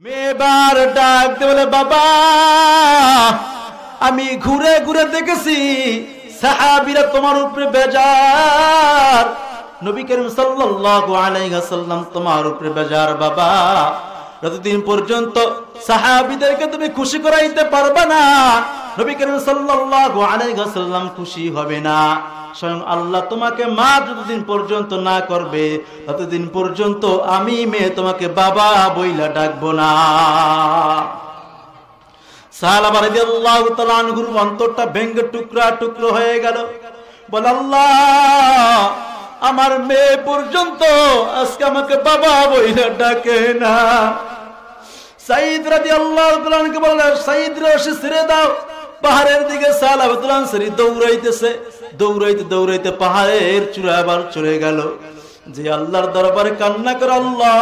মেয়েবার ডাক দে বলে, বাবা আমি ঘুরে ঘুরে দেখেছি সাহাবীরা তোমার উপরে বেজার, নবী করিম সাল্লাল্লাহু আলাইহি ওয়াসাল্লাম তোমার উপরে বেজার বাবা। যতদিন পর্যন্ত সাহাবীদেরকে তুমি খুশি করাইতে পারবে না, নবী করিম সাল্লাল্লাহু আলাইহি ওয়াসাল্লাম খুশি হবে না। স্বয়ং আল্লাহ তোমাকে মা যতদিন পর্যন্ত না করবে ততদিন পর্যন্ত আমি মেয়ে তোমাকে বাবা বইলা ডাকবো না। সাহাবা রাদিয়াল্লাহু তাআলা আনহুর অন্তরটা ভেঙে টুকরা টুকরো হয়ে গেল। বলে, আল্লাহ আমার মেয়ে পর্যন্ত আজকে আমাকে বাবা বইলা ডাকে না। সাইদ রাদিয়াল্লাহু তাআলা আনহুকে বললেন, সাইদ রশি ছেড়ে দাও। পাহাড়ের দিকে সালাবাতুল আনসারী দৌড়াইতেছে, দৌড়াইতে দৌড়াইতে পাহাড়ের চূড়া আবার চলে গেল। যে আল্লাহর দরবারে কান্না করে, আল্লাহ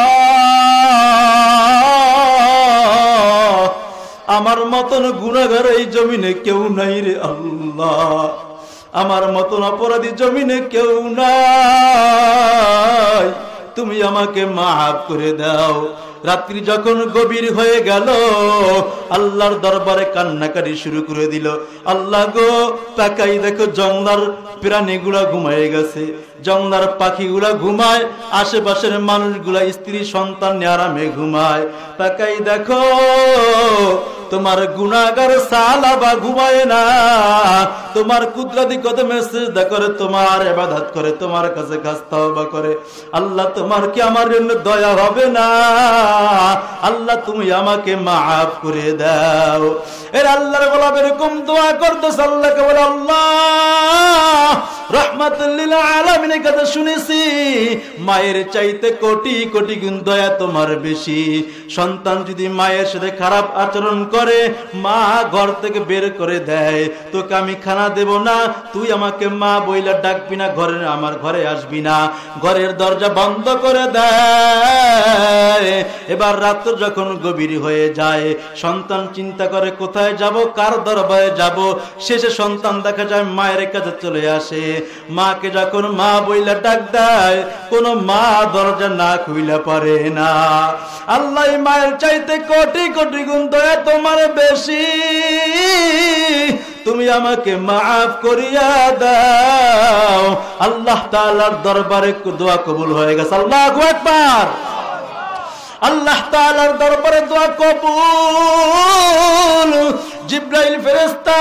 আমার মতন গুনাহগার এই জমিনে কেউ নাই রে আল্লাহ, আমার মতন অপরাধী জমিনে কেউ নাই, তুমি আমাকে মাফ করে দাও। রাত্রি যখন গভীর হয়ে গেল আল্লাহর দরবারে কান্নাকারি শুরু করে দিল। আল্লাহ গো, তাকাই দেখো জঙ্গলার প্রাণীগুলা ঘুমায় গেছে, জঙ্গলার পাখিগুলা ঘুমায়, আশেপাশের মানুষগুলা স্ত্রী সন্তান আরামে ঘুমায়। তাকাই দেখো তোমার গুনাহগার সালাবা ঘুমায় না, তোমার কুদরতি কদমে সিজদা করে, তোমার ইবাদত করে, তোমার কাছে খাস তওবা করে। আল্লাহ তোমার কি আমার জন্য দয়া হবে না? আল্লাহ তুমি আমাকে মাফ করে দাও। এর আল্লাহর গোলাম এরকম দোয়া করতেছে, আল্লাহকে বলে, আল্লাহ রাহমাতুল লিল আলামিনের কথা শুনেছি, মায়ের চাইতে কোটি কোটি গুণ দয়া তোমার বেশি। সন্তান যদি মায়ের সাথে খারাপ আচরণ করে, মা ঘর থেকে বের করে দেয়, তোকে আমি খানা দেব না, তুই আমাকে মা বইলা ডাকবি না, আমার ঘরে আসবি না, ঘরের দরজা বন্ধ করে দেয়। এবার রাত যখন গভীর হয়ে যায়, সন্তান চিন্তা করে কোথায় যাব, কার দরবারে যাব। শেষে সন্তান দেখা যায় মায়ের কাছে চলে আসে। মাকে যখন মা বইলা ডাক দেয়, কোন মা দরজা না খুইলা পারে না। আল্লাহ মায়ের চাইতে কোটি কোটি গুণ দয়া তোমার বেশি, তুমি আমাকে মাফ করিয়া দাও। আল্লাহ তাআলার দরবারে দোয়া কবুল হয়ে গেছে। আল্লাহু আকবার। আল্লাহ তাআলার দরবারে দোয়া কবুল। জিবরাইল ফেরেশতা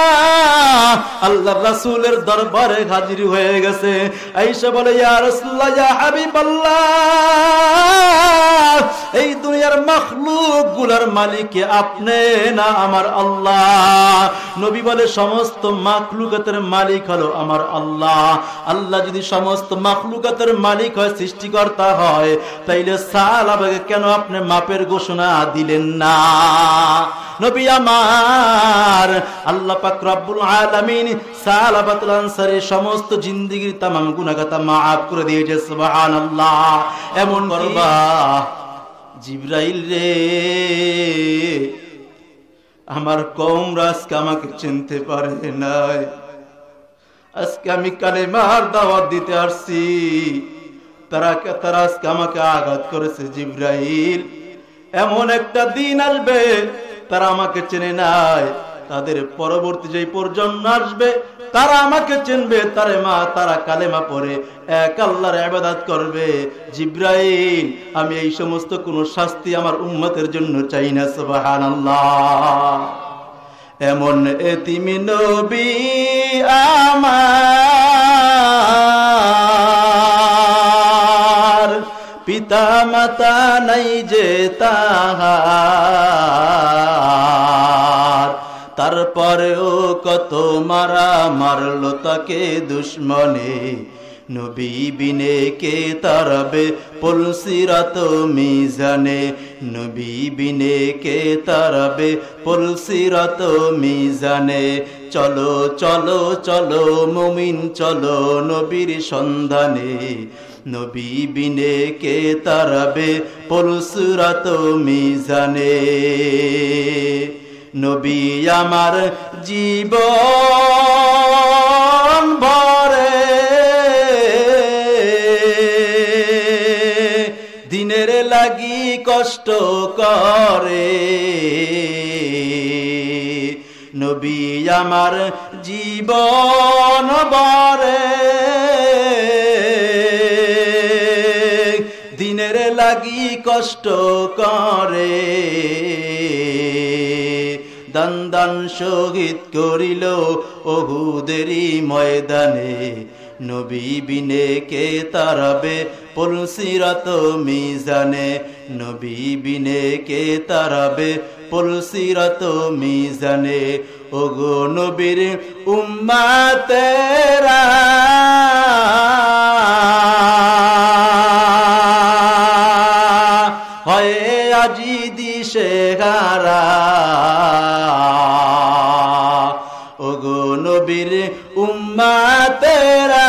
আল্লাহর রাসূলের দরবারে হাজির হয়ে গেছে। আয়েশা বলে, ইয়া রাসূলুল্লাহ, ইয়া হাবিবাল্লাহ, এই দুনিয়ার মাখলুক গুলার মালিক আপনি না আমার আল্লাহ? নবী বলে, সমস্ত মাখলুকাতের মালিক হলো আমার আল্লাহ। আল্লাহ যদি সমস্ত মাখলুকাতের মালিক হয়, সৃষ্টিকর্তা হয়, তাইলে সাহাবাকে কেন আপনি মাপের ঘোষণা দিলেন না? নবী আমার আল্লাহ পাক রব্বুল আলামিন সাহাবাতুল আনসারীর সমস্ত জিন্দেগীর तमाम গুনাহ খাতা maaf করে দিয়েছে। সুবহানাল্লাহ। এমন করবা জিবরাইল রে, আমার কওমরা আজকে আমাকে চিনতে পারে নাই, আজকে আমি কালেমার দাওয়াত দিতে আসছি, তারা আজকে আমাকে আঘাত করেছে। জিবরাইল, এমন একটা দিন আসবে তারা আমাকে চেনে নাই, তাদের পরবর্তী যে প্রজন্ম আসবে তারা আমাকে চিনবে, তারা কালেমা পড়ে এক আল্লাহর ইবাদত করবে। জিবরাইল, আমি এই সমস্ত কোন শাস্তি আমার উম্মতের জন্য চাই না। সুবহানাল্লাহ। এমন এতিম নবী আমার, পিতা মাতা নাই যে তাহার, তারপরেও কত মারা মারলো তাকে দুশ্মনে, নবী বিনে কে তারবে পুলসিরাত মিজানে, নবী বিনে কে তারবে পুলসিরাত মিজানে। চলো চলো চলো মুমিন চলো নবীর সন্ধানে, নবী বিনে কে তারবে পুলসিরাত মিজানে। নবী আমার জীবন ভরে দিনের লাগি কষ্ট করে, নবী আমার জীবন বরে, দিনের লাগি কষ্ট করে, দান দান শহীদ করিল উহুদেরই ময়দানে, নবী বিনে কে তারাবে পুলসিরাত মিজানে, নবী বিনে কে তারাবে পুলসিরাত মিজানে। ওগো নবীর উম্মতেরা হয় আজি দিশেহারা, ওগো নবীর উম্মতেরা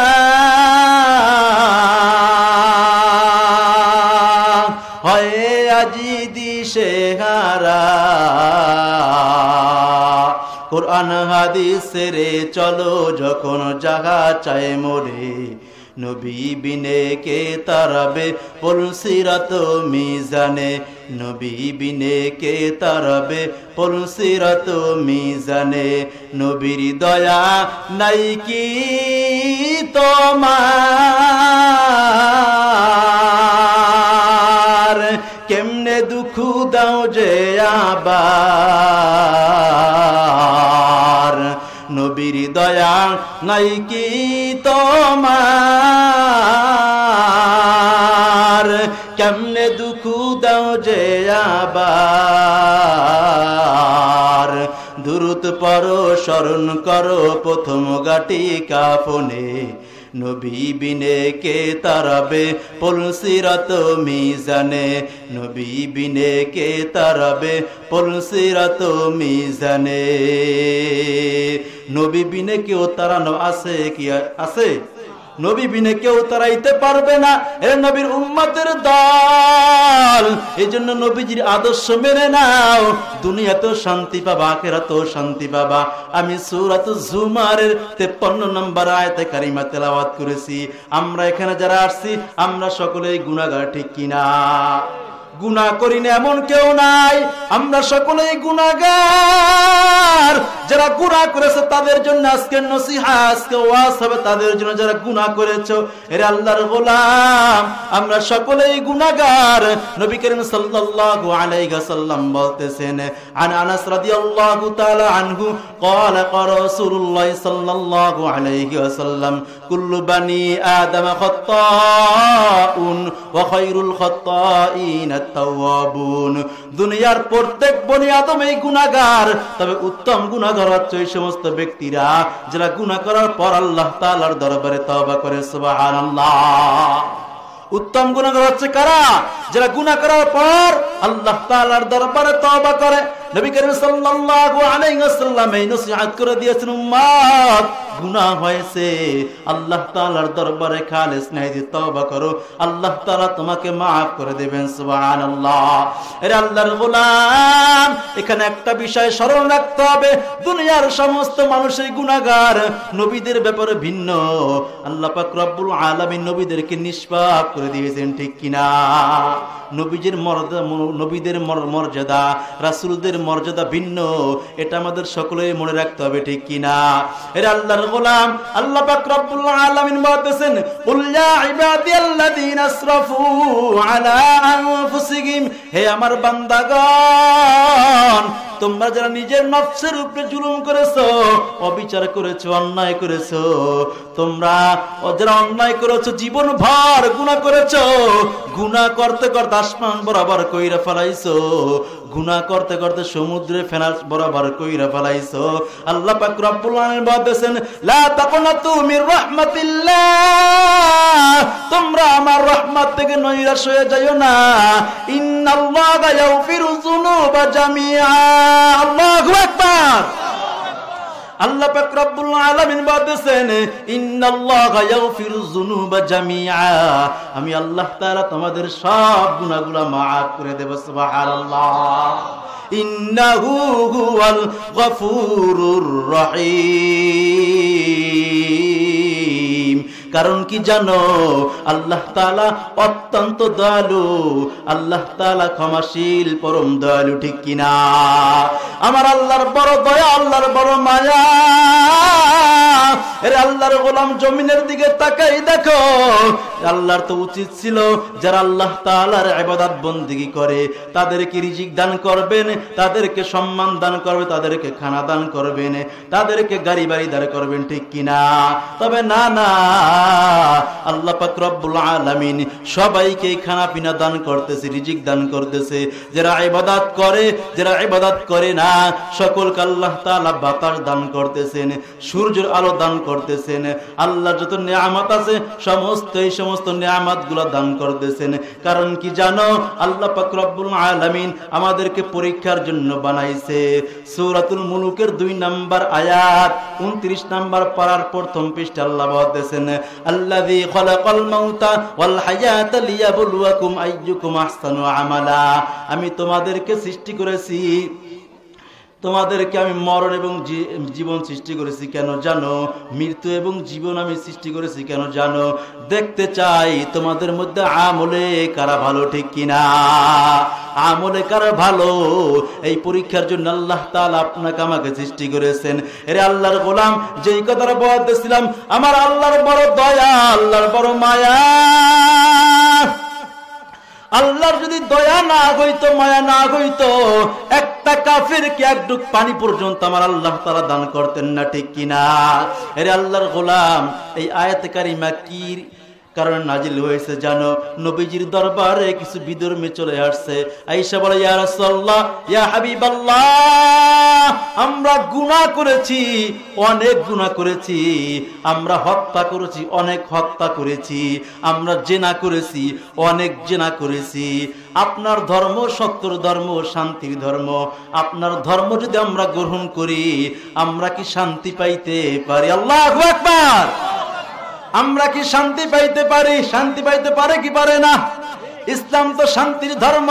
হয় আজি দিশেহারা। কোরআন হাদিসের চলো যখন যাহা চায় মোরে, নবী বিনে কে তারাবে পুলসিরাত মিজানে, নবী বিনে কে তারাবে পুলসিরাত মিজানে। নবীর দয়া নাই কি তোমার, কেমনে দুঃখ দাও যে আবার, নবীর দয়া নাই কি তোমার, কেমনে দুঃখ দাও যে আবার। দুরূদ পড়ো স্মরণ করো প্রথম গাটি কাফনে, নবী বিনে কে তারাবে পুলসিরাত মিজানে, নবী বিনে কে তারাবে পুলসিরাত মিজানে। নবী বিনে কেউ তারানো আছে কি আছে? নবী বিনে কেউ তারাইতে পারবে না। এ নবীর উম্মতের দল, এই জন্য নবীজির আদর্শ মেনে নাও, দুনিয়াতেও শান্তি পাবা, আখিরাতেও শান্তি পাবা। আমি সূরাতুজ জুমারের 53 নম্বর আয়াতে কারিমা তেলাওয়াত করেছি। আমরা এখানে যারা আসছি আমরা সকলেই গুনাহগার, ঠিক কিনা? গুনাহ করি না এমন কেউ নাই, আমরা সকলেই গুনাহগার। যারা গুনাহ করেছে তাদের জন্য আজকে নসিহত, আজকে ওয়াজ হবে তাদের জন্য যারা গুনাহ করেছো। এর আল্লাহর গোলাম, আমরা সকলেই গুনাহগার। নবী করিম সাল্লাল্লাহু আলাইহি ওয়াসাল্লাম বলতেছেন, আন আনাস রাদিয়াল্লাহু তাআলা আনহু قال قال رسول الله صلى الله عليه وسلم كل بني آدم خطاء وخير الخطائين التوابون। দুনিয়ার প্রত্যেক বনি আদম এই গুনাহগার, তবে উত্তম গুনাহগার হচ্ছে এই সমস্ত ব্যক্তিরা যারা গুনাহ করার পর আল্লাহ তাআলার দরবারে তওবা করে। সুবহানাল্লাহ। উত্তম গুনাহগার হচ্ছে কারা? যারা গুনাহ করার পর আল্লাহ তাআলার দরবারে তওবা করে। নবী করিম সাল্লাল্লাহু আলাইহি ওয়াসাল্লাম এই নসিহত করে দিয়েছেন, উম্মত গুনাহ হয়েছে, আল্লাহ তাআলার দরবারে খালিস নিয়ে তওবা করো, আল্লাহ তাআলা তোমাকে maaf করে দিবেন। সুবহানাল্লাহ। এর আল্লাহর গোলাম, এখানে একটা বিষয় স্মরণ রাখতে হবে, দুনিয়ার সমস্ত মানুষই গুনাহগার, নবীদের ব্যাপারে ভিন্ন। আল্লাহ পাক রব্বুল আলামিন নবীদেরকে নিষ্পাপ করে দিয়েছেন, ঠিক কিনা? নবীদের মর্যাদা, রাসূলদের মর্যাদা ভিন্ন, এটা আমাদের সকলেই মনে রাখতে হবে, ঠিক কিনা? এর আল্লাহর গোলাম, আল্লাহ পাক রব্বুল আলামিন বলতেছেন, কুল ইয়া ইবাদিয়াল্লাযীনা আসরাফু আলা আনফুসিহিম, হে আমার বান্দাগণ, তোমরা যারা নিজের নফসের উপরে জুলুম করেছো, অবিচার করেছো, অন্যায় করেছো, তোমরা যারা অন্যায় করেছো, জীবন ভর গুনাহ করেছো, গুনাহ করতে করতে আসমান বরাবর কইরা ফেলাইছো, গুনাহ করতে করতে সমুদ্রে ফেনাস বরাবর কইরা ফেলাইছো। আল্লাহ পাক রব্বুল আলামিন বলেছেন, লা তাকুনাতু মির রাহমাতিল্লাহ, তোমরা আমার রহমত থেকে নৈরাশ হয়ে যাইও না। ইন্নাল্লাহা ইয়াগফিরু যুনুবা জামিআ। আল্লাহু আকবার। আল্লাহ পাক রব্বুল আলামিন বলেছেন, ইন্নাল্লাহা ইয়াগফিরু যুনুবা জামিআ, আমি আল্লাহ তাআলা তোমাদের সব গুনাহগুলো maaf করে দেব। সুবহানাল্লাহ। ইন্নাহু হুয়াল গফুরুর রহিম। কারণ কি জানো, আল্লাহ তাআলা অত্যন্ত দয়ালু, আল্লাহ তাআলা ক্ষমাশীল, পরম দয়ালু, ঠিক কিনা? আমার আল্লাহর বড় দয়া, আল্লাহর বড় মায়া। এর আল্লাহর গোলাম জমিনের দিকে তাকাই দেখো, আল্লাহর তো উচিত ছিল যারা আল্লাহ তাআলার ইবাদত বন্দেগী করে তাদেরকে রিজিক দান করবেন, তাদেরকে সম্মান দান করবে, তাদেরকে খানা দান করবেন, তাদেরকে গাড়ি বাড়ি দান করবেন, ঠিক কিনা? তবে না না, আল্লাহ পাক রব্বুল আলামিন সবাইকে খানা পিনা দান করতেছে, রিজিক দান করতেছে। যারা ইবাদত করে, যারা ইবাদত করে না, সকলকে আল্লাহ তাআলা বাতাস দান করতেছেন, সূর্যের আলো দান করতেছেন, আল্লাহ যত নিয়ামত আছে সমস্ত নিয়ামতগুলো দান করতেছেন। কারণ কি জানো, আল্লাহ পাক রব্বুল আলামিন আমাদেরকে পরীক্ষার জন্য বানাইছে। সূরাতুল মুলুকের 2 নম্বর আয়াত 29 নম্বর পারার প্রথম পৃষ্ঠা আল্লাহ বলতেছেন, আল্লাযী খালাকাল মাউতা ওয়াল হায়াতা লিয়াবলুয়াকুম আইয়ুকুম আহসানু আমালা। আমি তোমাদেরকে সৃষ্টি করেছি, তোমাদেরকে আমি মরণ এবং জীবন সৃষ্টি করেছি কেন জানো? মৃত্যু এবং জীবন আমি সৃষ্টি করেছি কেন জানো? দেখতে চাই তোমাদের মধ্যে আমলে কারা ভালো, ঠিক কিনা? আমলে কারা ভালো, এই পরীক্ষার জন্য আল্লাহ তাআলা আপনাকে আমাকে সৃষ্টি করেছেন। এরে আল্লাহর গোলাম, যেই কথাটা বলতেছিলাম, আমার আল্লাহর বড় দয়া, আল্লাহর বড় মায়া। আল্লাহর যদি দয়া না হইতো, মায়া না হইতো, একটা কাফিরকে এক ডুব পানি পর্যন্ত আমার আল্লাহ তাআলা দান করতেন না, ঠিক কিনা? এরে আল্লাহর গোলাম, এই আয়াতে কারিমা কি কারণে নাজিল হয়েছে জানো? নবীজির দরবারে কিছু বিধর্মী চলে আসছে, আয়েশা বলে, ইয়া রাসূলুল্লাহ, ইয়া হাবিবাল্লাহ, আমরা গুনাহ করেছি, অনেক গুনাহ করেছি, আমরা হত্যা করেছি, অনেক হত্যা করেছি, আমরা জিনা করেছি, অনেক জিনা করেছি। আপনার ধর্ম সত্যর ধর্ম, শান্তির ধর্ম, আপনার ধর্ম যদি আমরা গ্রহণ করি, আমরা কি শান্তি পাইতে পারি? আল্লাহু আকবার! আমরা কি শান্তি পাইতে পারি? শান্তি পাইতে পারে কি পারে না? ইসলাম তো শান্তির ধর্ম।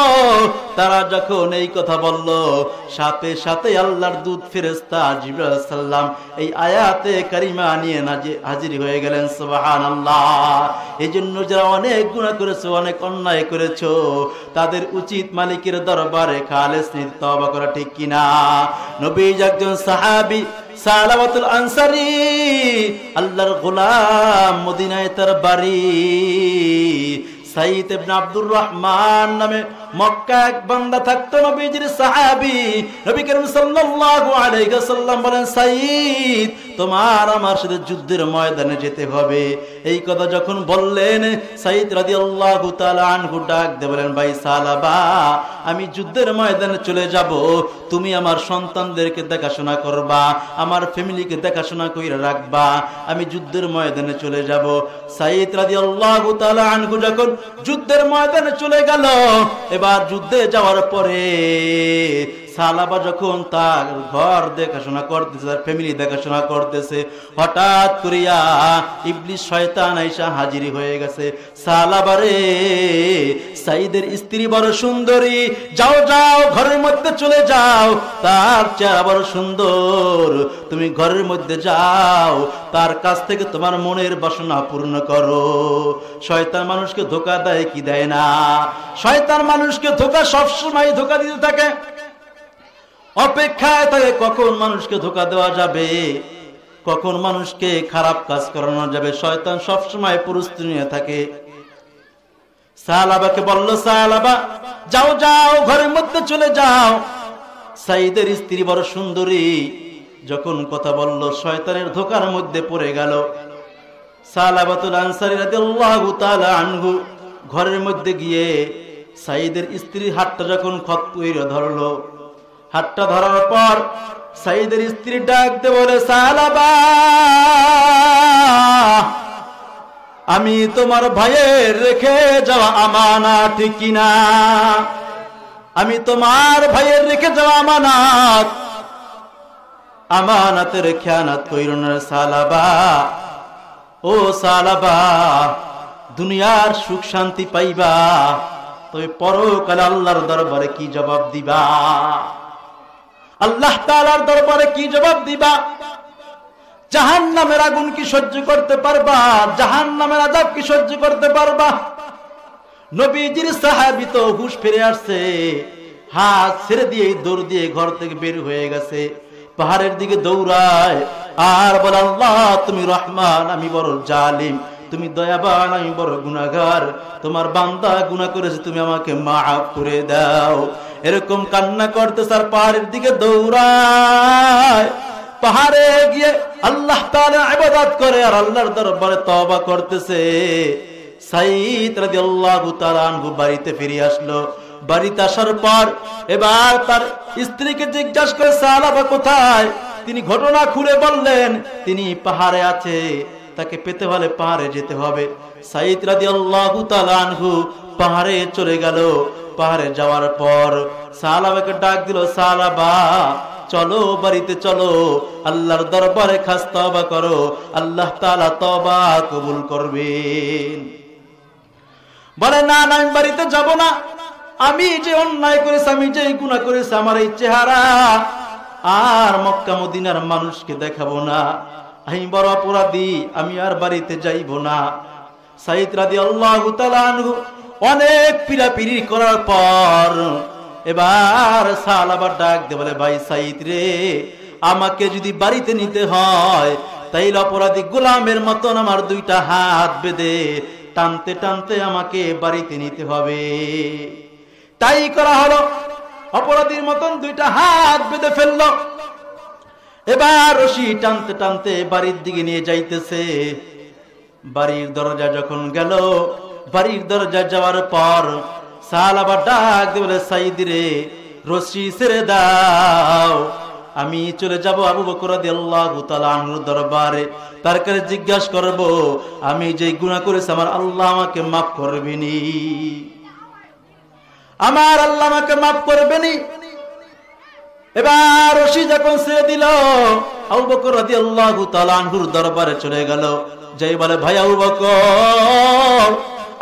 তারা যখন এই কথা বলল, সাথে সাথে আল্লাহর দূত ফেরেশতা জিবরাইল আলাইহিস সালাম এই আয়াতে কারিমা নিয়ে হাজির হয়ে গেলেন। সুবহানাল্লাহ। এইজন্য যারা অনেক গুনাহ করেছো, অনেক অন্যায় করেছো, তাদের উচিত মালিকের দরবারে খালেস নিয়ে তওবা করা, ঠিক কিনা? নবীজি একজন সাহাবী সালাবাতুল আনসারী, আল্লাহর গোলাম, মদিনায় তার বাড়ি। সাইদ ইবনে আব্দুর রহমান নামে মক্কা এক বান্দা থাকতো, নবীজির সাহাবী। নবী করিম সাল্লাল্লাহু আলাইহি ওয়াসাল্লাম বলেন, সাইদ, তোমার আমার সাথে যুদ্ধের ময়দানে যেতে হবে। এই কথা যখন বললেন, সাইদ রাদিয়াল্লাহু তাআলা আনহু ডাক দিয়ে বলেন, ভাই সালাবা, আমি যুদ্ধের ময়দানে চলে যাব, তুমি আমার সন্তানদেরকে দেখাশোনা করবা, আমার ফ্যামিলিকে দেখাশোনা কইরা রাখবা, আমি যুদ্ধের ময়দানে চলে যাব। সাইদ রাদিয়াল্লাহু তাআলা আনহু যখন যুদ্ধের ময়দানে চলে গেল, এবার যুদ্ধে যাওয়ার পরে সালাবা যখন তার ঘর দেখাশোনা করতেছে, তার ফ্যামিলি দেখাশোনা করতেছে, হঠাৎ করিয়া ইবলিস শয়তান আইসা হাজির হয়ে গেছে। সালাবারে, সাইদের স্ত্রী বড় সুন্দরী, যাও যাও ঘরের মধ্যে চলে যাও, তার চেহারা বড় সুন্দর, তুমি ঘরের মধ্যে যাও, তার কাছ থেকে তোমার মনের বাসনা পূর্ণ করো। শয়তান মানুষকে ধোঁকা দেয় কি দেয় না? শয়তান মানুষকে ধোঁকা সবসময় ধোঁকা দিতে থাকে, অপেক্ষায় থাকে কখন মানুষকে ধোঁকা দেওয়া যাবে, কখন মানুষকে খারাপ কাজ করানো যাবে। শয়তান সবসময় প্রস্তুতি নিয়ে থাকে। সালাবাকে বলল, সালাবা, যাও যাও ঘরের মধ্যে চলে যাও। সাইদের স্ত্রী বড় সুন্দরী, যখন কথা বলল, শয়তানের ধোঁকার মধ্যে পড়ে গেল। সালাবাতুল আনসারী রাদিয়াল্লাহু তাআলা আনহু ঘরের মধ্যে গিয়ে সাইদের স্ত্রীর হাতটা যখন খত কইরা ধরলো, হাতটা ধরার পর সাইদের স্ত্রী ডাক দিয়ে বলে, সালাবা, আমি তোমার ভাইয়ের রেখে যাওয়া আমানত, ঠিক কিনা? আমি তোমার ভাইয়ের রেখে যাওয়া আমানত, আমানতের খেয়ানত কইরো না সালাবা। ও সালাবা, দুনিয়ার সুখ শান্তি পাইবা, তবে পরকালে আল্লাহর দরবারে কি জবাব দিবা? আল্লাহ তাআলার দরবারে কি জবাব দিবা? জাহান্নামের আগুন কি সহ্য করতে পারবা? জাহান্নামের আযাব কি সহ্য করতে পারবা? নবীজির সাহাবী তো হুঁশ ফিরে আসছে, হাত ছেড়ে দিয়ে দৌড় দিয়ে ঘর থেকে বের হয়ে গেছে, পাহাড়ের দিকে দৌড়ায় আর বলে, আল্লাহ তুমি রহমান, আমি বড় জালিম, তুমি দয়াবান, আমি বড় গুনাহগার, তোমার বান্দা গুনাহ করেছে, তুমি আমাকে মাফ করে দাও। এরকম কান্না করতে স্যার পাহাড়ের দিকে দৌড়ায়, পাহাড়ে গিয়ে আল্লাহ তাআলা ইবাদত করে আর আল্লাহর দরবারে তওবা করতেছে। সাঈদ রাদিয়াল্লাহু তাআলা আনহু বাড়িতে ফিরে আসলো। বাড়িতে আসার পর এবার তার স্ত্রীকে জিজ্ঞাসা করে, সালাবা কোথায়? তিনি ঘটনা খুলে বললেন, তিনি পাহাড়ে আছে, তাকে পেতে হলে পাহাড়ে যেতে হবে। সাঈদ রাদিয়াল্লাহু তাআলা আনহু পাহাড়ে চলে গেল। পাহাড়ে যাওয়ার পর সালাবাকে ডাক দিল, সালাবা চলো বাড়িতে চলো, আল্লাহর দরবারে খাস তওবা করো, আল্লাহ তাআলা তওবা কবুল করবেন। বলে, না না আমি বাড়িতে যাব না, আমি যে অন্যায় করেছি, আমি যে গুনাহ করেছি, আমার এই চেহারা আর মক্কা মদিনার মানুষকে দেখাবো না, আমি বড় অপরাধী, আমি আর বাড়িতে যাইব না। সাঈদ রাদিয়াল্লাহু তাআলা আনহু অনেক পীড়াপিড়ি করার পর এবার সালাবা ডাক দিয়ে বলে, ভাই সাঈদ রে, আমাকে যদি বাড়িতে নিতে হয় তাইলে অপরাধী গোলামের মতন আমার দুইটা হাত বেঁধে টানতে টানতে আমাকে বাড়িতে নিতে হবে। তাই করা হলো, অপরাধীর মতন দুইটা হাত বেঁধে ফেললো। এবার রশি টানতে টানতে বাড়ির দিকে নিয়ে যাইতেছে। বাড়ির দরজা যখন গেল, বাড়ির দরজা যাওয়ার পর সালাবা ডাক দিয়ে বলে, সাঈদ রে, রশি ছেড়ে দাও, আমি চলে যাব আবু বকর রাদিয়াল্লাহু তাআলা আনহুর দরবারে, তার কাছে জিজ্ঞাসা করব আমি যে গুনাহ করেছি আমার আল্লাহ আমাকে মাফ করবেনি, আমার আল্লাহ আমাকে মাফ করবেনি। এবার রশি যখন ছেড়ে দিল, আবু বকর রাদিয়াল্লাহু তাআলা আনহুর দরবারে চলে গেল। যাই বলে, ভাই আবু বকর,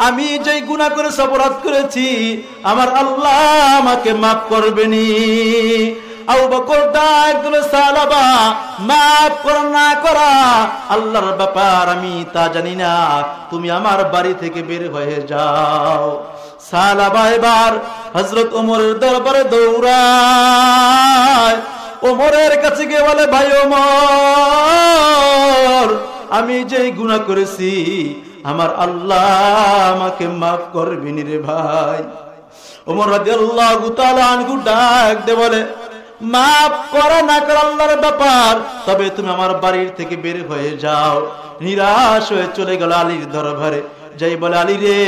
আমি যে গুনাহ করেছি, অপরাধ করেছি, আমার আল্লাহ আমাকে মাফ করবেনি। আবু বকর ডাক দিল, সালাবা মাফ করা না করা আল্লাহর ব্যাপার, আমি তা জানি না, তুমি আমার বাড়ি থেকে বের হয়ে যাও। সালাবা এবার হযরত ওমরের দরবারে দৌড়ায়, ওমরের কাছে গিয়ে বলে, ভাই ওমর, আমি যে গুনাহ করেছি আমার আল্লাহ আমাকে মাফ করবেন রে ভাই। ওমর রাদিয়াল্লাহু তাআলা আনহু ডাক দিয়ে বলে, মাফ করা না করা আল্লাহর ব্যাপার, তবে তুমি আমার বাড়ির থেকে বের হয়ে যাও। নিরাশ হয়ে চলে গেল আলীর দরবারে। যাই বলে, আলী রে,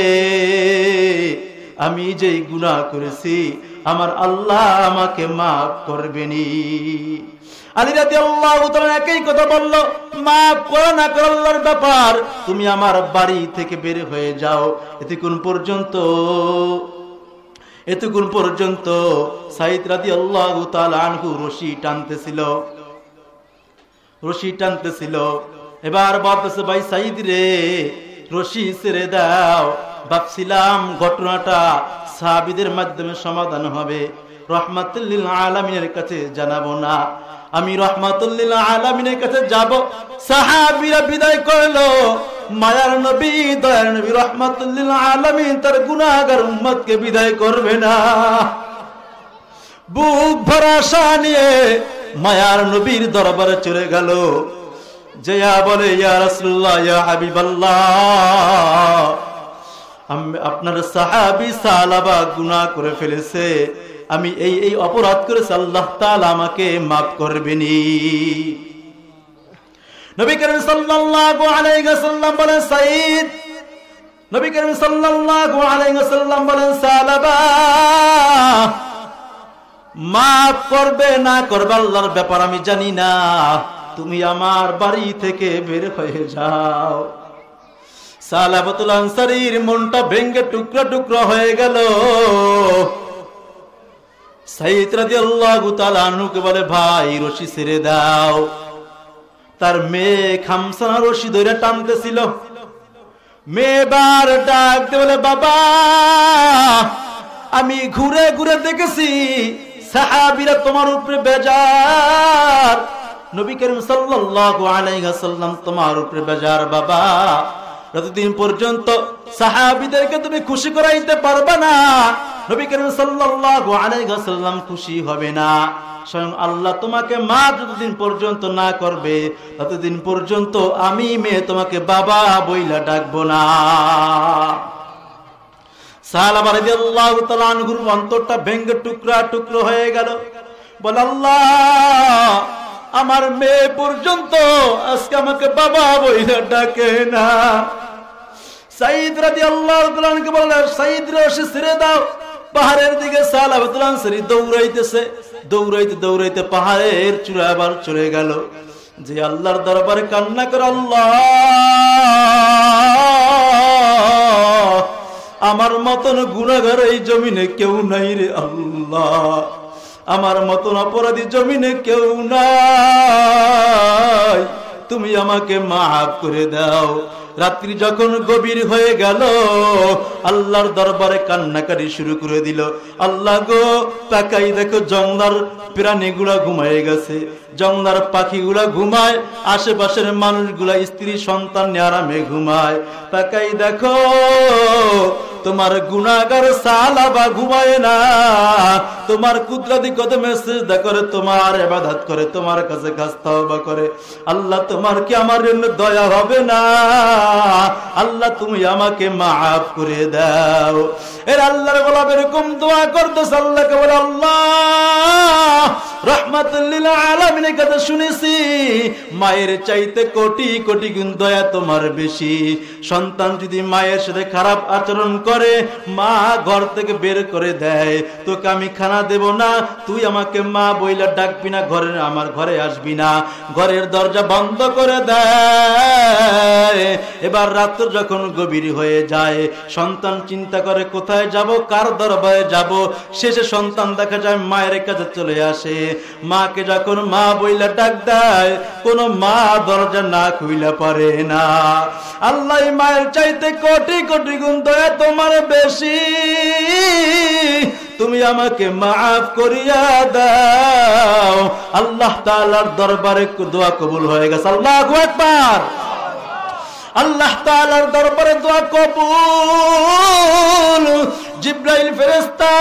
আমি যে গুনাহ করেছি আমার আল্লাহ আমাকে মাফ করবেনি। আলী রাদিয়াল্লাহু তাআলা একই কথা বলল, মাফ করা না করা আল্লাহর ব্যাপার, তুমি আমার বাড়ি থেকে বের হয়ে যাও। এতক্ষণ পর্যন্ত সাঈদ রাদিয়াল্লাহু তাআলা আনহু রশি টানতেছিল। এবার বলতেছে, ভাই সাঈদ রে, রশি ছেড়ে দাও। ভাবছিলাম ঘটনাটা সাহাবীদের মাধ্যমে সমাধান হবে, রাহমাতুল লিল আলামিনের কাছে জানাবো না, আমি রাহমাতুল লিল আলামিনের কাছে যাব। সাহাবীরা বিদায় করলো। মায়ার নবী, দয়ার নবী রাহমাতুল লিল আলামিন তার গুনাহগার উম্মতকে বিদায় করবে না। বুক ভরা আশা নিয়ে মায়ার নবীর দরবারে চলে গেল। জয়া বলে, ইয়া রাসূলুল্লাহ, ইয়া হাবিবাল্লাহ, আপনার সাহাবী সালাবা গুনাহ করে ফেলেছে, আমি এই অপরাধ করেছি, আল্লাহ তাআলা আমাকে মাফ করবেনি। নবী করিম সাল্লাল্লাহু আলাইহি ওয়াসাল্লাম বলেন, সাঈদ, নবী করিম সাল্লাল্লাহু আলাইহি ওয়াসাল্লাম বলেন, সালাবা মাফ করবে না করবে আল্লাহর ব্যাপার আমি জানি না, তুমি আমার বাড়ি থেকে বের হয়ে যাও। সালাবাতুল আনসারীর মনটা ভেঙে টুকরা টুকরা হয়ে গেল। সাঈদ রাদিয়াল্লাহু তাআলা আনহুকে বলে, ভাই রশি ছেড়ে দাও। তার মেয়ে খামসানা রশি ধরে টানতেছিল। মেয়ে বার ডাক দিয়ে বলে, বাবা, আমি ঘুরে ঘুরে দেখেছি সাহাবীরা তোমার উপরে বেজার, নবী করিম সাল্লাল্লাহু আলাইহি ওয়াসাল্লাম তোমার উপরে বেজার বাবা, যতদিন পর্যন্ত সাহাবীদেরকে তুমি খুশি করাইতে পারবে না, নবী করিম সাল্লাল্লাহু আলাইহি ওয়াসাল্লাম খুশি হবে না। স্বয়ং আল্লাহ তোমাকে মা যতদিন পর্যন্ত না করবে, ততদিন পর্যন্ত আমি মেয়ে তোমাকে বাবা বইলা ডাকবো না। সাহাবা রাদিয়াল্লাহু তাআলা আনহুর অন্তরটা ভেঙে টুকরা টুকরো হয়ে গেল। বলে, আল্লাহ, আমার মেয়ে পর্যন্ত আজকে আমাকে বাবা বইলা ডাকে না। সাইদ রাদিয়াল্লাহু তাআলা আনহু বললেন, সাইদ রশি ছেড়ে দাও। পাহাড়ের দিকে সাহাবাতুল আনসারী দৌড়াইতেছে, দৌড়াইতে দৌড়াইতে পাহাড়ের চূড়া আবার চলে গেল। যে আল্লাহর দরবারে কান্না করে, আল্লাহ, আমার মতন গুনাহগার এই জমিনে কেউ নাই রে আল্লাহ, আমার মতন অপরাধী জমিনে কেউ নাই, তুমি আমাকে মাফ করে দাও। রাত্রি যখন গভীর হয়ে গেল, আল্লাহর দরবারে কান্নাকারি শুরু করে দিল। আল্লাহ গো, তাকাই দেখো জঙ্গলার প্রাণীগুলা ঘুমায় গেছে, জঙ্গলার পাখিগুলা ঘুমায়, আশেপাশের মানুষগুলা স্ত্রী সন্তান নিয়ে আরামে ঘুমায়। তাকাই দেখো তোমার গুনাহগার সালাবা ঘুমায় না, তোমার কুদরতি কদমে সিজদা করে, তোমার ইবাদত করে, তোমার কাছে খাস তওবা করে। আল্লাহ, তোমার কি আমার জন্য দয়া হবে না? আল্লাহ, তুমি আমাকে মাফ করে দাও। এর আল্লাহর গোলাম এরকম দোয়া করতেছে, আল্লাহকে বলে, আল্লাহ, রাহমাতুল লিল আলামিনের কথা শুনেছি, মায়ের চাইতে কোটি কোটি গুণ দয়া তোমার বেশি। সন্তান যদি মায়ের সাথে খারাপ আচরণ করে, মা ঘর থেকে বের করে দেয়, তোকে আমি খানা দেব না, তুই আমাকে মা বইলা ডাকবি না, আমার ঘরে আসবি না, ঘরের দরজা বন্ধ করে দেয়। এবার রাত্র যখন গভীর হয়ে যায়, সন্তান চিন্তা করে কোথায় যাব, কার দরবারে যাব। শেষে সন্তান দেখা যায় মায়ের কাছে চলে আসে। মাকে যখন মা বইলা ডাক দেয়, কোন মা দরজা না খুইলা পারে না। আল্লাহ, মায়ের চাইতে কোটি কোটি গুণ দয়া তোমার বেশি, তুমি আমাকে মাফ করিয়া দাও। আল্লাহ তাআলার দরবারে দোয়া কবুল হয়ে গেছে। আল্লাহু আকবার। আল্লাহ তাআলার দরবারে দোয়া কবুল। জিবরাইল ফেরেশতা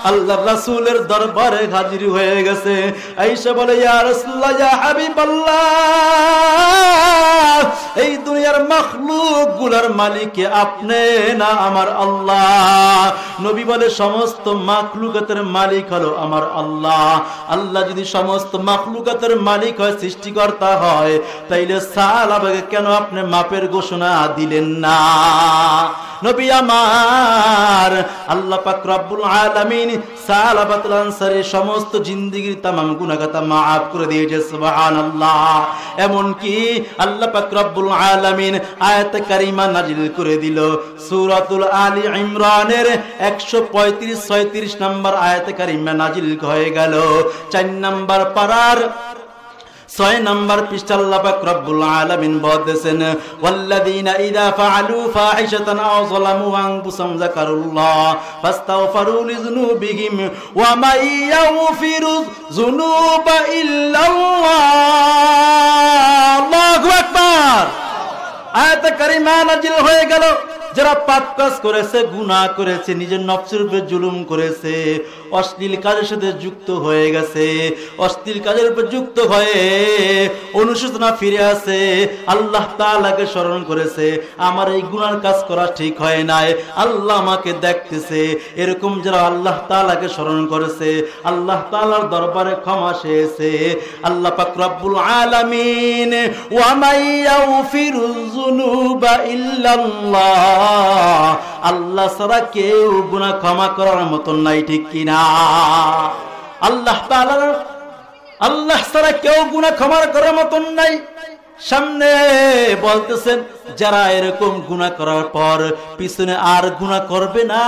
আল্লাহর রাসূলের দরবারে হাজির হয়ে গেছে। আয়েশা বলে, ইয়া রাসূলুল্লাহ, ইয়া হাবিবাল্লাহ, এই দুনিয়ার মাখলুক গুলার মালিক আপনি না আমার আল্লাহ? নবী বলে, সমস্ত মাখলুকাতের মালিক হলো আমার আল্লাহ। আল্লাহ যদি সমস্ত মাখলুকাতের মালিক হয়, সৃষ্টিকর্তা হয়, তাইলে সাহাবাকে কেন আপনি মাপের ঘোষণা দিলেন না? নবী আমার, আল্লাহ পাক রব্বুল আলামিন সাহাবাতুল আনসারী সমস্ত জিন্দেগীর तमाम গুনাহ খাতা maaf করে দিয়েছে। সুবহানাল্লাহ। এমন কি আল্লাহ পাক রব্বুল আলামিন আয়াতে কারিমা নাজিল করে দিল। সূরাতুল আলী ইমরানের 135-36 নম্বর আয়াতে কারিমা নাজিল হয়ে গেল। 4 নম্বর পারার 6 নম্বর পৃষ্ঠা আল্লাহ পাক রব্বুল আলামিন বলেছেন, ওয়াল্লাযীনা ইযা ফাআলু ফাহিশাতান আও যালামু আনফুসাহুম যাকারুল্লাহ ফাস্তাগফিরু লিযুনুবিহিম ওয়া মান ইয়াগফিরু যুনুবা ইল্লাল্লাহ। আল্লাহু আকবার। আয়াতে কারিমা নাজিল হয়ে গেল। যারা পাপ কাজ করেছে, গুনাহ করেছে, নিজের নফসের উপর জুলুম করেছে, অশ্লীল কাজের সাথে যুক্ত হয়ে গেছে, অশ্লীল কাজের উপর যুক্ত হয়ে অনুশোচনা ফিরে আসে, আল্লাহ তাআলাকে স্মরণ করেছে, আমার এই গুনার কাজ করা ঠিক হয় নাই, আল্লাহ আমাকে দেখতেছে, এরকম যারা আল্লাহ তাআলাকে স্মরণ করেছে, আল্লাহ তাআলার দরবারে ক্ষমা চেয়েছে, আল্লাহ পাক রব্বুল আলামিন ওয়া মাইয়াগফিরু যুনুবা ইল্লাল্লাহ, আল্লাহ ছাড়া কেউ গুনাহ ক্ষমা করার মত নাই, ঠিক কিনা? আল্লাহ ছাড়া কেউ গুনাহ ক্ষমা করার মত নাই। সামনে বলতেছেন, যারা এরকম গুনাহ করার পর পিছনে আর গুনাহ করবে না,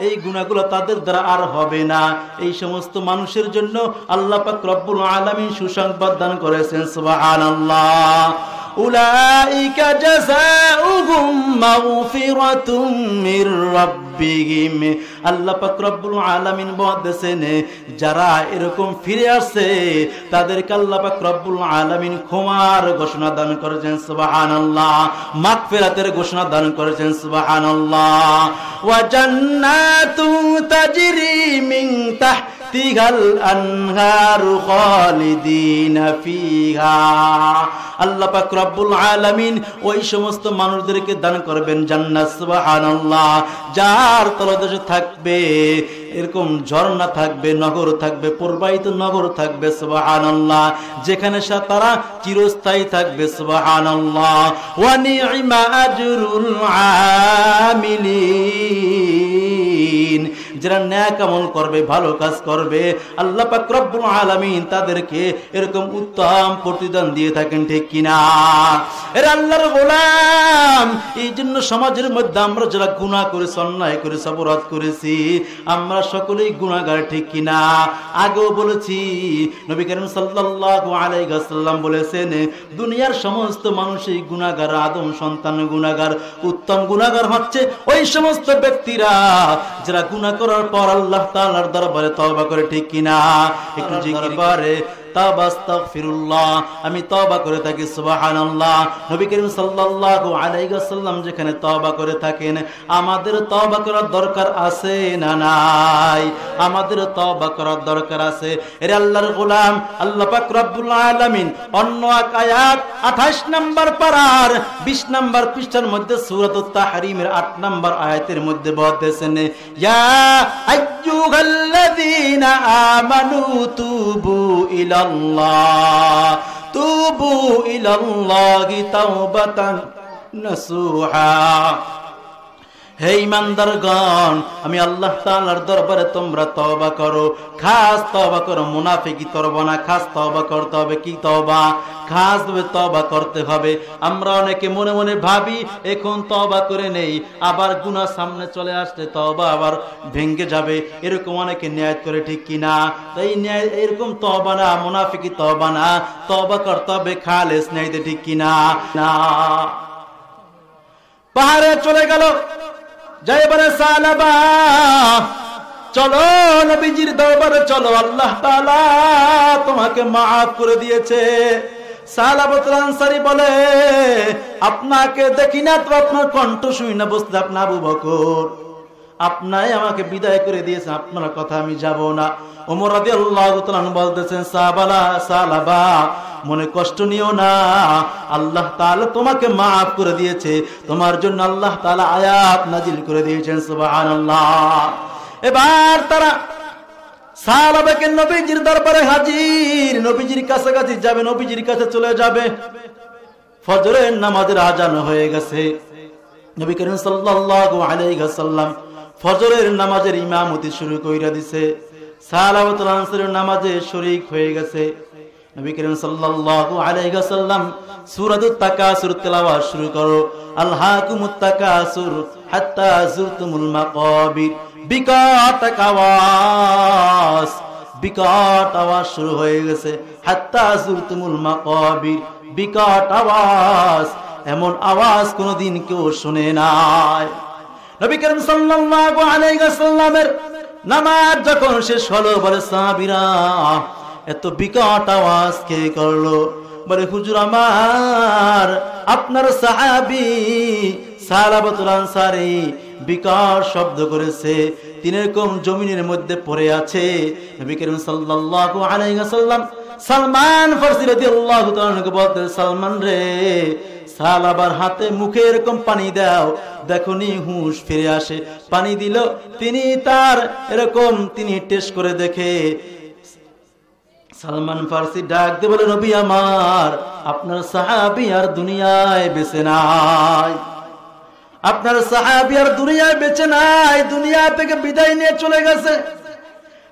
এই গুনাহগুলো তাদের দ্বারা আর হবে না, এই সমস্ত মানুষের জন্য আল্লাহ পাক রব্বুল আলামিন সুসংবাদ দান করেছেন। সুবহানাল্লাহ। উলাইকা জাযাউহুম মাগফিরাতুম মির রাব্বিহিম। আল্লাহ পাক রব্বুল আলামিন বলেছেন যারা এরকম ফিরে আসে তাদেরকে আল্লাহ পাক রব্বুল আলামিন ক্ষমার ঘোষণা দান করেছেন, সুবহানাল্লাহ। মাগফিরাতের ঘোষণা দান করেছেন, সুবহানাল্লাহ। ওয়া জান্নাতুন তাজরি মিন তাহতিহাল আনহারু খালিদিনা ফিহা। আল্লাহ পাক রব্বুল আলামিন ওই সমস্ত মানুষদেরকে দান করবেন জান্নাত, সুবহানাল্লাহ, যার তলদেশে থাকবে এরকম ঝর্ণা থাকবে, নগর থাকবে, প্রবাহিত নগর থাকবে, সুবহানাল্লাহ, যেখানে তারা চিরস্থায়ী থাকবে, সুবহানাল্লাহ। ওয়া নি'মা আজরুল আমিলিন, যারা নেক আমল করবে, ভালো কাজ করবে, আল্লাহ পাক রব্বুল আলামিন তাদেরকে এরকম উত্তম প্রতিদান দিয়ে থাকেন, ঠিক কিনা? এর আল্লাহর গোলাম, এই জন্য সমাজের মধ্যে আমরা যারা গুনাহ করেছি, অন্যায় করেছি, অপরাধ করেছি, আমরা সকলেই গুনাহগার, ঠিক কিনা? আগেও বলেছি, নবী করিম সাল্লাল্লাহু আলাইহি ওয়াসাল্লাম বলেছেন দুনিয়ার সমস্ত মানুষই গুনাহগার, আদম সন্তান গুনাহগার। উত্তম গুনাহগার হচ্ছে ওই সমস্ত ব্যক্তিরা যারা গুনাহ করার পর আল্লাহ তাআলার দরবারে তওবা করে, ঠিক কিনা? একটু জিকির করে তাওবা আস্তাগফিরুল্লাহ, আমি তওবা করে থাকি, সুবহানাল্লাহ। নবী করিম সাল্লাল্লাহু আলাইহি ওয়াসাল্লাম যেখানে তওবা করে থাকেন, আমাদের তওবা করার দরকার আছে না নাই? আমাদের তওবা করার দরকার আছে। এর আল্লাহর গোলাম, আল্লাহ পাক রব্বুল আলামিন অন্য এক আয়াত 28 নম্বর পারার 20 নম্বর পৃষ্ঠার মধ্যে সূরাতুত তাহরিমের 8 নম্বর আয়াতের মধ্যে বলতেছেন, ইয়া আইয়ুহাল্লাযীনা আমানু তুবু ইলা তুবু ইলাল্লাহি তাওবাতান নাসুহা। হে ঈমানদারগণ, আমি আল্লাহ তাআলার দরবারে তোমরা তওবা করো, খাস তওবা করো, মুনাফিকি তওবা না, খাস তওবা করতে হবে। কি তওবা? খাস ভাবে তওবা করতে হবে। আমরা অনেকে মনে মনে ভাবি এখন তওবা করে নেই, আবার গুনাহ সামনে চলে আসলে তওবা আবার ভেঙে যাবে, এরকম অনেকে নিয়ত করে, ঠিক কিনা? তাই এরকম তওবা না, মুনাফিকি তওবা না, তওবা করতে হবে খালেস নিয়তে, ঠিক কিনা? না, পাহাড়ে চলে গেল, যাই বলে সালাবা চলো নবীজির দরবারে চলো, আল্লাহ তাআলা তোমাকে মাফ করে দিয়েছে। সালাবাতুল আনসারী বলে আপনাকে দেখি না তো, আপনার কণ্ঠ শুনি না, বুঝতে আপনি আবু বকর, আপনাই আমাকে বিদায় করে দিয়েছেন, আপনার কথা আমি যাব না। ওমর রাদিয়াল্লাহু তাআলা বলতেছেন, সালাবা মনে কষ্ট নিও না, আল্লাহ তাআলা তোমাকে মাফ করে দিয়েছে, তোমার জন্য আল্লাহ তাআলা আয়াত নাজিল করে দিয়েছেন, সুবহানাল্লাহ। এবার তারা সাহাবাকে নবীজির দরবারে হাজির, নবীজির কাছাকাছি যাবে, নবীজির কাছে চলে যাবে। ফজরের নামাজের আজান হয়ে গেছে, নবী করিম সাল্লাল্লাহু আলাইহি ওয়াসাল্লাম ফজরের নামাজের ইমামতি শুরু কইরা দিছে, সালাওয়াতুল আনসারের নামাজে শরীক হয়ে গেছে। নবী করিম সাল্লাল্লাহু আলাইহি ওয়াসাল্লাম সূরাতুত তাকাসুর তেলাওয়াত শুরু করো, আলহাকুমুত তাকাসুর হাত্তা যুরতুমুল মাকাবির। বিকট আওয়াজ শুরু হয়ে গেছে, হাত্তা যুরতুমুল মাকাবির, বিকট আওয়াজ, এমন আওয়াজ কোনদিন কেউ শুনে নাই। নবী করিম সাল্লাল্লাহু আলাইহি ওয়াসাল্লামের নামাজ যখন শেষ হলো, বলে সাহাবীরা এত বিকট আওয়াজ কে করলো? বলে হুজুর আমার আপনার সাহাবী সালাবাতুল আনসারী বিকট শব্দ করেছে, তিনি এরকম জমিনের মধ্যে পড়ে আছে। নবী করিম সাল্লাল্লাহু আলাইহি ওয়াসাল্লাম সালমান ফারসি রাদিয়াল্লাহু তাআলা বলতে, সালমান রে, সালাবার হাতে মুখে এরকম পানি দাও, দেখুনি হুঁশ ফিরে আসে। পানি দিল, তিনি তার এরকম তিনি টেস্ট করে দেখে, সালমান ফারসি ডাক দিয়ে বলে, নবী আমার আপনার সাহাবী আর দুনিয়ায় বেঁচে নাই, আপনার সাহাবী আর দুনিয়ায় বেঁচে নাই, দুনিয়া থেকে বিদায় নিয়ে চলে গেছে।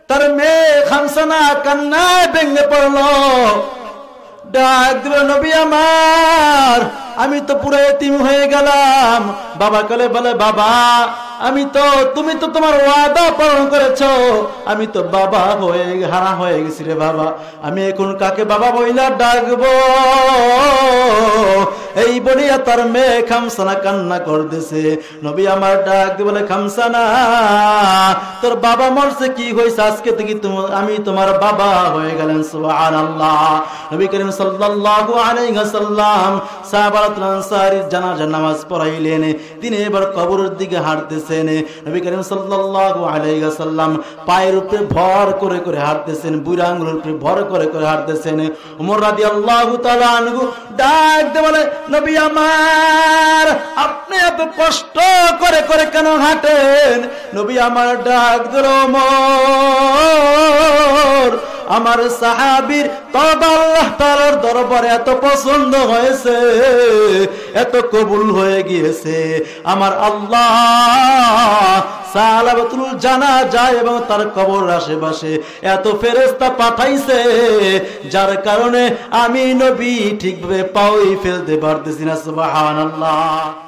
তার মেয়ে খামসানা কান্নায় ভেঙে পড়লো, ডাক দিল, নবী আমার আমি তো পুরো এতিম হয়ে গেলাম। বাবা কলে বলে, বাবা তুমি তো তোমার ওয়াদা পালন করেছো, আমি তো বাবা হারা হয়ে গেছি রে বাবা, আমি এখন কাকে বাবা বইলা ডাকবো? এই বলিয়া তার মেয়ে খামসানা কান্না করতেছে। নবী আমার ডাক দিয়ে বলে, খামসানা তোর বাবা মরছে, কি হয়েছে? আজকে থেকে আমি তোমার বাবা হয়ে গেলেন। সুবহানাল্লাহ। নবী করিম সাল্লাল্লাহু আলাইহি ওয়াসাল্লাম সাহাবাতুল আনসারীর জানাজার নামাজ পড়াইলেন। তিনি এবার কবরের দিকে হাঁটতেছেন। নবী করিম সাল্লাল্লাহু আলাইহি ওয়াসাল্লাম পায়ের উপরে ভর করে করে হাঁটতেছেন, বুড়া আঙ্গুলের উপরে ভর করে করে হাঁটতেছেন। ওমর রাদিয়াল্লাহু তাআলা আনহু ডাক দিয়ে বলে, নবী আমার আপনি এত কষ্ট করে করে কেন হাঁটেন? নবী আমার ডাক দিল, ওমর আমার সাহাবীর তওবা আল্লাহ তাআলার দরবারে এত পছন্দ হয়েছে, এত কবুল হয়ে গিয়েছে, আমার আল্লাহ সালাবাতুল জানাজা এবং তার কবর আশেপাশে এত ফেরেশতা পাঠাইছে, যার কারণে আমি নবী ঠিকভাবে পাওই ফেলতে পারতেছি না। সুবহানাল্লাহ।